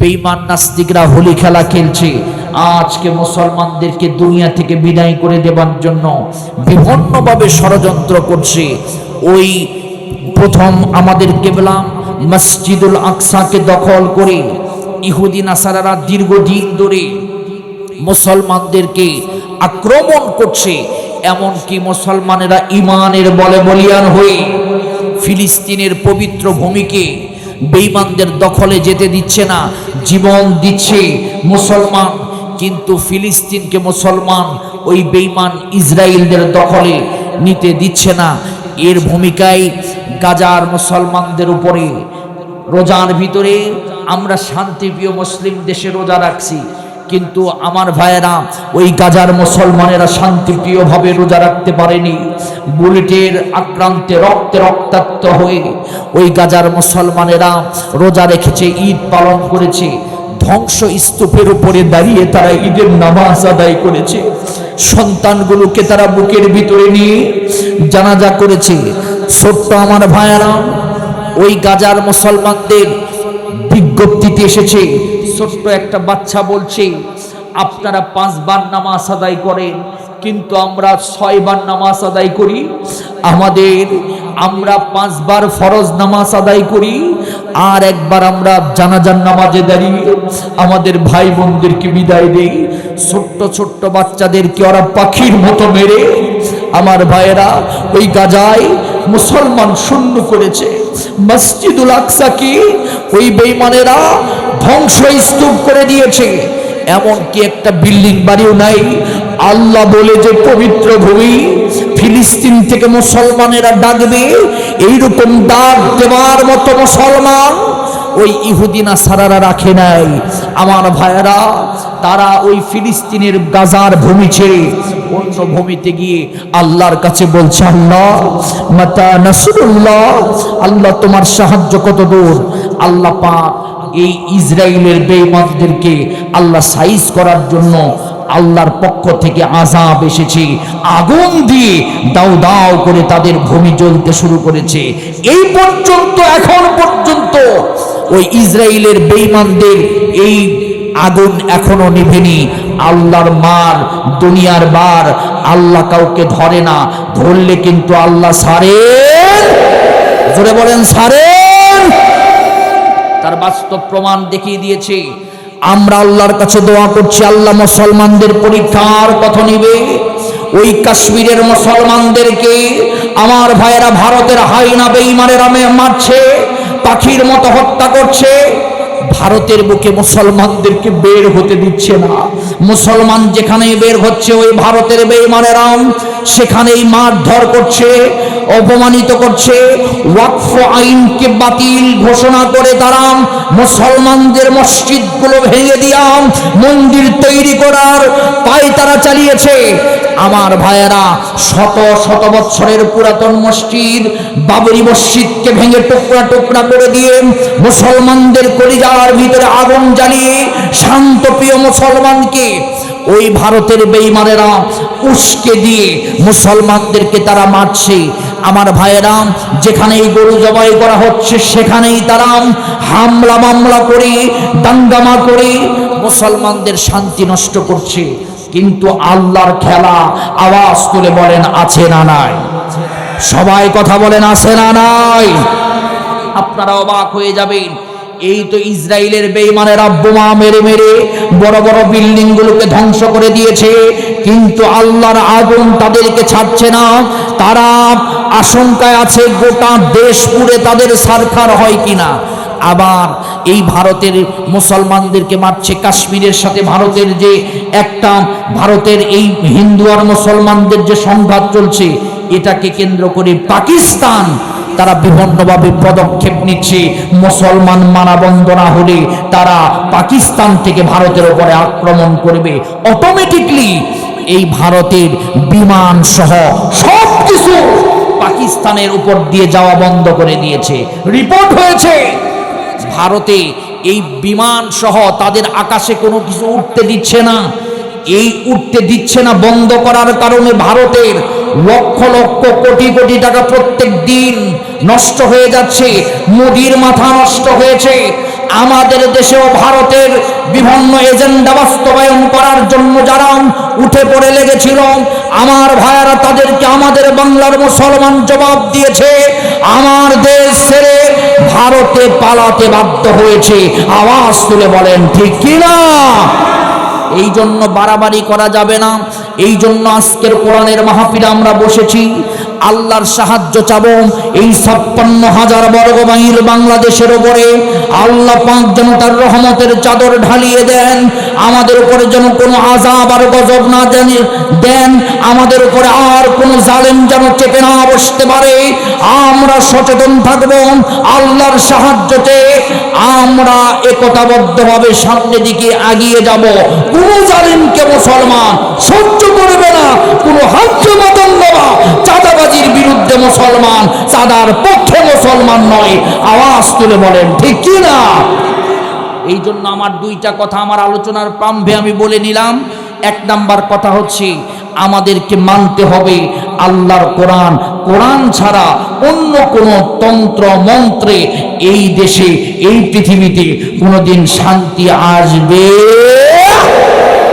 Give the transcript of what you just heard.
বেঈমান নাস্তিকরা হোলি খেলা খেলছে। আজকে মুসলমানদেরকে দুনিয়া থেকে বিদায় করে দেবার জন্য বিভিন্নভাবে ষড়যন্ত্র করছে। ওই প্রথম আমাদের কেবলা মসজিদুল আকসাকে দখল করে ইহুদি নাসারারা দীর্ঘদিন ধরে মুসলমানদেরকে আক্রমণ করছে। এমনকি মুসলমানেরা ইমানের বলে বলিয়ান হয়ে ফিলিস্তিনের পবিত্র ভূমিকে বেঈমানদের দখলে যেতে দিচ্ছে না, জীবন দিচ্ছে মুসলমান। কিন্তু ফিলিস্তিনকে মুসলমান ওই বেঈমান ইসরায়েলদের দখলে নিতে দিচ্ছে না। এর ভূমিকায় গাজার মুসলমানদের উপরে রোজার ভিতরে আমরা শান্তিপ্রিয় মুসলিম দেশে রোজা রাখছি, কিন্তু আমার ভাইয়েরা ওই গাজার মুসলমানেরা শান্তিপ্রিয়ভাবে রোজা রাখতে পারেনি। বুলেটের আক্রান্তে রক্তে রক্তাক্ত হয়ে ওই গাজার মুসলমানেরা রোজা রেখেছে, ঈদ পালন করেছে। ধ্বংস স্তূপের উপরে দাঁড়িয়ে তারা ঈদের নামাজ আদায় করেছে। সন্তানগুলোকে তারা বুকের ভিতরে নিয়ে জানাজা করেছে। ছোট্ট আমার ভাইয়েরা, ওই গাজার মুসলমানদের বিজ্ঞপ্তিতে এসেছে, ছোট্ট একটা বাচ্চা বলছে আপনারা 5 বার নামাজ আদায় করেন, কিন্তু আমরা 6 বার নামাজ আদায় করি। আমরা 5 বার ফরজ নামাজ আদায় করি, আর একবার আমরা জানাজার নামাজে দাঁড়িয়ে আমাদের ভাই বোনদেরকে বিদায় দেই। ছোট্ট ছোট্ট বাচ্চাদেরকে ওরা পাখির মতো মেরে আমার ভাইয়েরা ওই গাজায় মুসলমান শূন্য করেছে। মসজিদুল আকসাকে ওই বেঈমানেরা ধ্বংসস্তূপ করে দিয়েছে। এমনকি একটা বিল্ডিং বাড়িও নাই। আল্লাহ বলে যে পবিত্র ভূমি ফিলিস্তিন থেকে মুসলমানেরা ডাকবে, এইরকম ডাক দেওয়ার মতো মুসলমান ওই ইহুদি নাসারারা রাখে নাই। আমার ভাইয়েরা, তারা ওই ফিলিস্তিনের গাজার ভূমি ছেড়ে অন্য ভূমিতে গিয়ে আল্লাহর কাছে বলছে, আল্লাহ মাতা নাসরুল্লাহ, আল্লাহ তোমার সাহায্য কত দূর। আল্লাহ পাক এই ইসরায়েলের বেঈমানদেরকে আল্লাহ সাইজ করার জন্য আল্লাহর পক্ষ থেকে আযাব এসেছে। আগুন দিয়ে দাও দাও করে তাদের ভূমি জ্বলতে শুরু করেছে। এই পর্যন্ত, এখন পর্যন্ত ওই ইসরায়েলের বেঈমানদের এই আগুন এখনো নিভেনি। আল্লাহর মার, দুনিয়ার বার, আল্লাহ কাউকে ধরে না, ধরলে কিন্তু আল্লাহ ছাড়েন। জোরে বলেন ছাড়েন। তার বাস্তব প্রমাণ দেখিয়ে দিয়েছে। আমরা আল্লাহর কাছে দোয়া করছি, আল্লাহ মুসলমানদের পরীক্ষার কথা নিবে। ওই কাশ্মীরের মুসলমানদেরকে আমার ভাইয়েরা ভারতের হাইনা বেঈমানেরা মারছে, পাখির মতো হত্যা করছে। ভারতের বুকে মুসলমানদেরকে বের হতে দিচ্ছে না। মুসলমান যেখানে বের হচ্ছে ওই ভারতের বেঈমানেরা সেখানেই মারধর করছে, অপমানিত করছে। ওয়াকফ আইনকে বাতিল ঘোষণা করে তারা মুসলমানদের মসজিদগুলো ভেঙে দিয়া মন্দির তৈরি করার পায়তারা চালিয়েছে। আমার ভাইয়েরা, শত শত বছরের পুরাতন মসজিদ বাবরি মসজিদকে ভেঙে টুকরা টুকরা করে দিয়ে মুসলমানদের কলিজার ভিতরে আগুন জ্বালিয়ে শান্তপ্রিয় মুসলমানকে ওই ভারতের বেঈমানেরা উস্কে দিয়ে মুসলমানদেরকে তারা মারছে। আমার ভাইয়েরা, যেখানেই গরু জবাই করা হচ্ছে সেখানেই তারা হামলা মামলা করে, দাঙ্গামা করে মুসলমানদের শান্তি নষ্ট করছে। কিন্তু আল্লাহর খেলা, আওয়াজ তুলে বলেন আছে না নাই? সবাই কথা বলেন আছে না নাই? আপনারা অবাক হয়ে যাবেন। এই তো ইসরায়েলের বেঈমানেরা বোমা মেরে মেরে বড় বড় বিল্ডিং গুলোকে ধ্বংস করে দিয়েছে, কিন্তু আল্লাহর আগুন তাদেরকে ছাড়ছে না। তারা আশঙ্কায় আছে গোটা দেশ পুড়ে তাদের সারখার হয় কিনা। আবার এই ভারতের মুসলমানদেরকে মারছে। কাশ্মীরের সাথে ভারতের যে একটা, ভারতের এই হিন্দু আর মুসলমানদের যে সংঘাত চলছে, এটাকে কেন্দ্র করে পাকিস্তান তারা বিভিন্নভাবে পদক্ষেপ নিচ্ছে। মুসলমান মানা বন্ধ না হলে তারা পাকিস্তান থেকে ভারতের উপরে আক্রমণ করবে। অটোমেটিকলি এই ভারতের বিমান সহ সবকিছু পাকিস্তানের উপর দিয়ে যাওয়া বন্ধ করে দিয়েছে। রিপোর্ট হয়েছে ভারতে এই বিমান সহ তাদের আকাশে কোনো কিছু উঠতে দিচ্ছে না। এই উঠতে দিচ্ছে না বন্ধ করার কারণে ভারতের লক্ষ লক্ষ কোটি কোটি টাকা প্রত্যেক দিন নষ্ট হয়ে যাচ্ছে। মোদির মাথা নষ্ট হয়েছে। আমাদের দেশেও ভারতের বিভিন্ন এজেন্ডা বাস্তবায়ন করার জন্য যারা উঠে পড়ে লেগেছিল, আমার ভাইয়েরা তাদেরকে আমাদের বাংলার মুসলমান জবাব দিয়েছে, আমার দেশ ছেড়ে ভারতে পালাতে বাধ্য হয়েছে। আওয়াজ তুলে বলেন ঠিক কিনা? এই জন্য বাড়াবাড়ি করা যাবে না। এই জন্য আজকের কোরআনের মাহফিলে আমরা বসেছি, আল্লাহর সাহায্য চাবো। এই ৫৬,০০০ বর্গ মাইল বাংলাদেশের উপরে আল্লাহ পাক যেন তার রহমতের চাদর ঢালিয়ে দেন, আমাদের উপরে যেন কোনো আযাব আর গজব না দেন, আমাদের উপরে আর কোনো জালেম যেন চেপে না বসতে পারে। আমরা সচেতন থাকব, আল্লাহর সাহায্যতে আমরা একতাবদ্ধভাবে সামনের দিকে এগিয়ে যাব। কোনো জালিমকে মুসলমান সহ্য করবে না, কোনো হাজ্য মাতঙ্গবা চাঁদাবাজির বিরুদ্ধে মুসলমান, চাঁদার পক্ষে মুসলমান নয়। আওয়াজ তুলে বলেন ঠিক কি না? এই জন্য আমার দুইটা কথা আমার আলোচনার প্রারম্ভে আমি বলে নিলাম। এক নাম্বার কথা হচ্ছে আমাদেরকে মানতে হবে আল্লাহর কোরআন। কোরআন ছাড়া অন্য কোনো তন্ত্র মন্ত্রে এই দেশে এই পৃথিবীতে কোনোদিন শান্তি আসবে